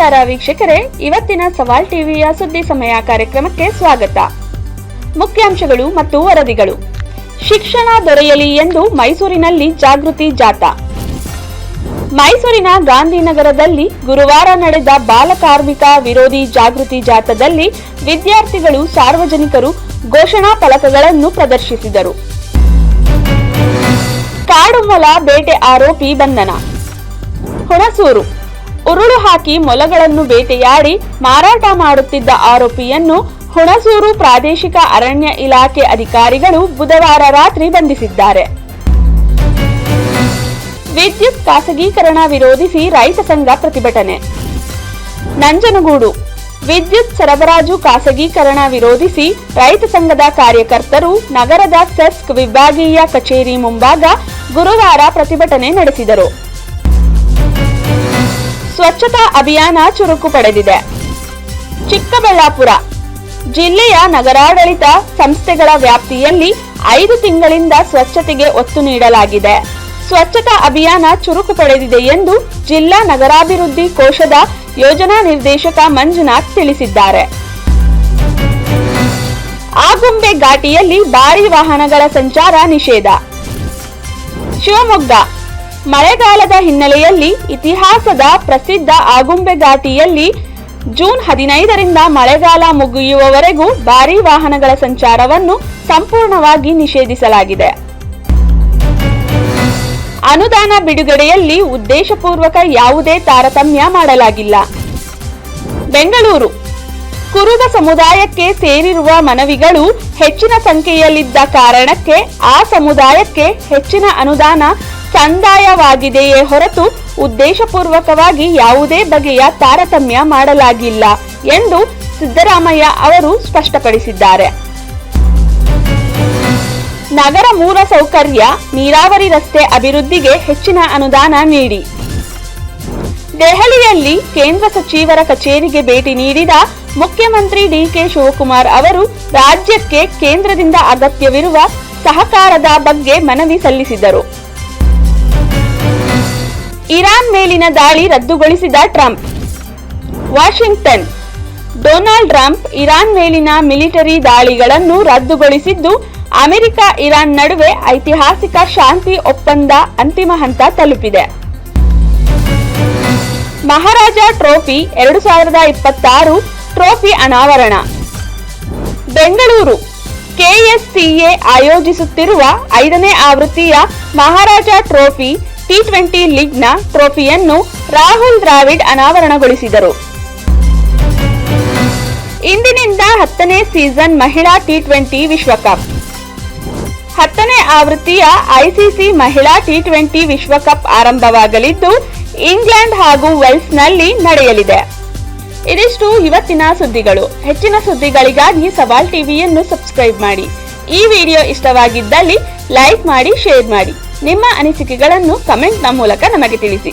ನಮಸ್ಕಾರ ವೀಕ್ಷಕರೇ, ಇವತ್ತಿನ ಸವಾಲ್ ಟಿವಿಯ ಸುದ್ದಿ ಸಮಯ ಕಾರ್ಯಕ್ರಮಕ್ಕೆ ಸ್ವಾಗತ. ಮುಖ್ಯಾಂಶಗಳು ಮತ್ತು ವರದಿಗಳು. ಶಿಕ್ಷಣ ದೊರೆಯಲಿ ಎಂದು ಮೈಸೂರಿನಲ್ಲಿ ಜಾಗೃತಿ ಜಾಥಾ. ಮೈಸೂರಿನ ಗಾಂಧಿನಗರದಲ್ಲಿ ಗುರುವಾರ ನಡೆದ ಬಾಲಕಾರ್ಮಿಕ ವಿರೋಧಿ ಜಾಗೃತಿ ಜಾಥಾದಲ್ಲಿ ವಿದ್ಯಾರ್ಥಿಗಳು, ಸಾರ್ವಜನಿಕರು ಘೋಷಣಾ ಫಲಕಗಳನ್ನು ಪ್ರದರ್ಶಿಸಿದರು. ಕಾಡು ಮೊಲ ಬೇಟೆ ಆರೋಪಿ ಬಂಧನ. ಹುಣಸೂರು ಉರುಳು ಹಾಕಿ ಮೊಲಗಳನ್ನು ಬೇಟೆಯಾಡಿ ಮಾರಾಟ ಮಾಡುತ್ತಿದ್ದ ಆರೋಪಿಯನ್ನು ಹುಣಸೂರು ಪ್ರಾದೇಶಿಕ ಅರಣ್ಯ ಇಲಾಖೆ ಅಧಿಕಾರಿಗಳು ಬುಧವಾರ ರಾತ್ರಿ ಬಂಧಿಸಿದ್ದಾರೆ. ವಿದ್ಯುತ್ ಖಾಸಗೀಕರಣ ವಿರೋಧಿಸಿ ರೈತ ಸಂಘ ಪ್ರತಿಭಟನೆ. ನಂಜನಗೂಡು ವಿದ್ಯುತ್ ಸರಬರಾಜು ಖಾಸಗೀಕರಣ ವಿರೋಧಿಸಿ ರೈತ ಸಂಘದ ಕಾರ್ಯಕರ್ತರು ನಗರದ ಸೆಸ್ಕ್ ವಿಭಾಗೀಯ ಕಚೇರಿ ಮುಂಭಾಗ ಗುರುವಾರ ಪ್ರತಿಭಟನೆ ನಡೆಸಿದರು. ಸ್ವಚ್ಛತಾ ಅಭಿಯಾನ ಚುರುಕು ಪಡೆದಿದೆ. ಚಿಕ್ಕಬಳ್ಳಾಪುರ ಜಿಲ್ಲೆಯ ನಗರಾಡಳಿತ ಸಂಸ್ಥೆಗಳ ವ್ಯಾಪ್ತಿಯಲ್ಲಿ 5 ತಿಂಗಳಿಂದ ಸ್ವಚ್ಛತೆಗೆ ಒತ್ತು ನೀಡಲಾಗಿದೆ. ಸ್ವಚ್ಛತಾ ಅಭಿಯಾನ ಚುರುಕು ಪಡೆದಿದೆ ಎಂದು ಜಿಲ್ಲಾ ನಗರಾಭಿವೃದ್ಧಿ ಕೋಶದ ಯೋಜನಾ ನಿರ್ದೇಶಕ ಮಂಜುನಾಥ್ ತಿಳಿಸಿದ್ದಾರೆ. ಆಗುಂಬೆ ಘಾಟಿಯಲ್ಲಿ ಭಾರಿ ವಾಹನಗಳ ಸಂಚಾರ ನಿಷೇಧ. ಶಿವಮೊಗ್ಗ ಮಳೆಗಾಲದ ಹಿನ್ನೆಲೆಯಲ್ಲಿ ಇತಿಹಾಸದ ಪ್ರಸಿದ್ಧ ಆಗುಂಬೆ ಘಾಟಿಯಲ್ಲಿ ಜೂನ್ 15ರಿಂದ ಮಳೆಗಾಲ ಮುಗಿಯುವವರೆಗೂ ಭಾರೀ ವಾಹನಗಳ ಸಂಚಾರವನ್ನು ಸಂಪೂರ್ಣವಾಗಿ ನಿಷೇಧಿಸಲಾಗಿದೆ. ಅನುದಾನ ಬಿಡುಗಡೆಯಲ್ಲಿ ಉದ್ದೇಶಪೂರ್ವಕ ಯಾವುದೇ ತಾರತಮ್ಯ ಮಾಡಲಾಗಿಲ್ಲ. ಬೆಂಗಳೂರು ಕುರುಬ ಸಮುದಾಯಕ್ಕೆ ಸೇರಿರುವ ಮನವಿಗಳು ಹೆಚ್ಚಿನ ಸಂಖ್ಯೆಯಲ್ಲಿದ್ದ ಕಾರಣಕ್ಕೆ ಆ ಸಮುದಾಯಕ್ಕೆ ಹೆಚ್ಚಿನ ಅನುದಾನ ಸಂದಾಯವಾಗಿದೆಯೇ ಹೊರತು ಉದ್ದೇಶಪೂರ್ವಕವಾಗಿ ಯಾವುದೇ ಬಗೆಯ ತಾರತಮ್ಯ ಮಾಡಲಾಗಿಲ್ಲ ಎಂದು ಸಿದ್ದರಾಮಯ್ಯ ಅವರು ಸ್ಪಷ್ಟಪಡಿಸಿದ್ದಾರೆ. ನಗರ ಮೂಲಸೌಕರ್ಯ, ನೀರಾವರಿ, ರಸ್ತೆ ಅಭಿವೃದ್ಧಿಗೆ ಹೆಚ್ಚಿನ ಅನುದಾನ ನೀಡಿ. ದೆಹಲಿಯಲ್ಲಿ ಕೇಂದ್ರ ಸಚಿವರ ಕಚೇರಿಗೆ ಭೇಟಿ ನೀಡಿದ ಮುಖ್ಯಮಂತ್ರಿ ಡಿಕೆ ಶಿವಕುಮಾರ್ ಅವರು ರಾಜ್ಯಕ್ಕೆ ಕೇಂದ್ರದಿಂದ ಅಗತ್ಯವಿರುವ ಸಹಕಾರದ ಬಗ್ಗೆ ಮನವಿ ಸಲ್ಲಿಸಿದರು. ಇರಾನ್ ಮೇಲಿನ ದಾಳಿ ರದ್ದುಗೊಳಿಸಿದ Trump. Washington Donald Trump Iran ಮೇಲಿನ ಮಿಲಿಟರಿ ದಾಳಿಗಳನ್ನು ರದ್ದುಗೊಳಿಸಿದ್ದು, ಅಮೆರಿಕ ಇರಾನ್ ನಡುವೆ ಐತಿಹಾಸಿಕ ಶಾಂತಿ ಒಪ್ಪಂದ ಅಂತಿಮ ಹಂತ ತಲುಪಿದೆ. ಮಹಾರಾಜ ಟ್ರೋಫಿ 2026 ಟ್ರೋಫಿ ಅನಾವರಣ. ಬೆಂಗಳೂರು ಕೆಎಸ್ಸಿಎ ಆಯೋಜಿಸುತ್ತಿರುವ 5ನೇ ಆವೃತ್ತಿಯ ಮಹಾರಾಜ ಟ್ರೋಫಿ T20 ಲೀಗ್ನ ಟ್ರೋಫಿಯನ್ನು ರಾಹುಲ್ ದ್ರಾವಿಡ್ ಅನಾವರಣಗೊಳಿಸಿದರು. ಇಂದಿನಿಂದ 10ನೇ ಸೀಸನ್ ಮಹಿಳಾ T20 ವಿಶ್ವಕಪ್. 10ನೇ ಆವೃತ್ತಿಯ ಐಸಿಸಿ ಮಹಿಳಾ T20 ವಿಶ್ವಕಪ್ ಆರಂಭವಾಗಲಿದ್ದು, ಇಂಗ್ಲೆಂಡ್ ಹಾಗೂ ವೆಲ್ಸ್ನಲ್ಲಿ ನಡೆಯಲಿದೆ. ಇದಿಷ್ಟು ಇವತ್ತಿನ ಸುದ್ದಿಗಳು. ಹೆಚ್ಚಿನ ಸುದ್ದಿಗಳಿಗಾಗಿ ಸವಾಲ್ ಟಿವಿಯನ್ನು ಸಬ್ಸ್ಕ್ರೈಬ್ ಮಾಡಿ. ಈ ವಿಡಿಯೋ ಇಷ್ಟವಾಗಿದ್ದಲ್ಲಿ ಲೈಕ್ ಮಾಡಿ, ಶೇರ್ ಮಾಡಿ. ನಿಮ್ಮ ಅನಿಸಿಕೆಗಳನ್ನು ಕಮೆಂಟ್ನ ಮೂಲಕ ನಮಗೆ ತಿಳಿಸಿ.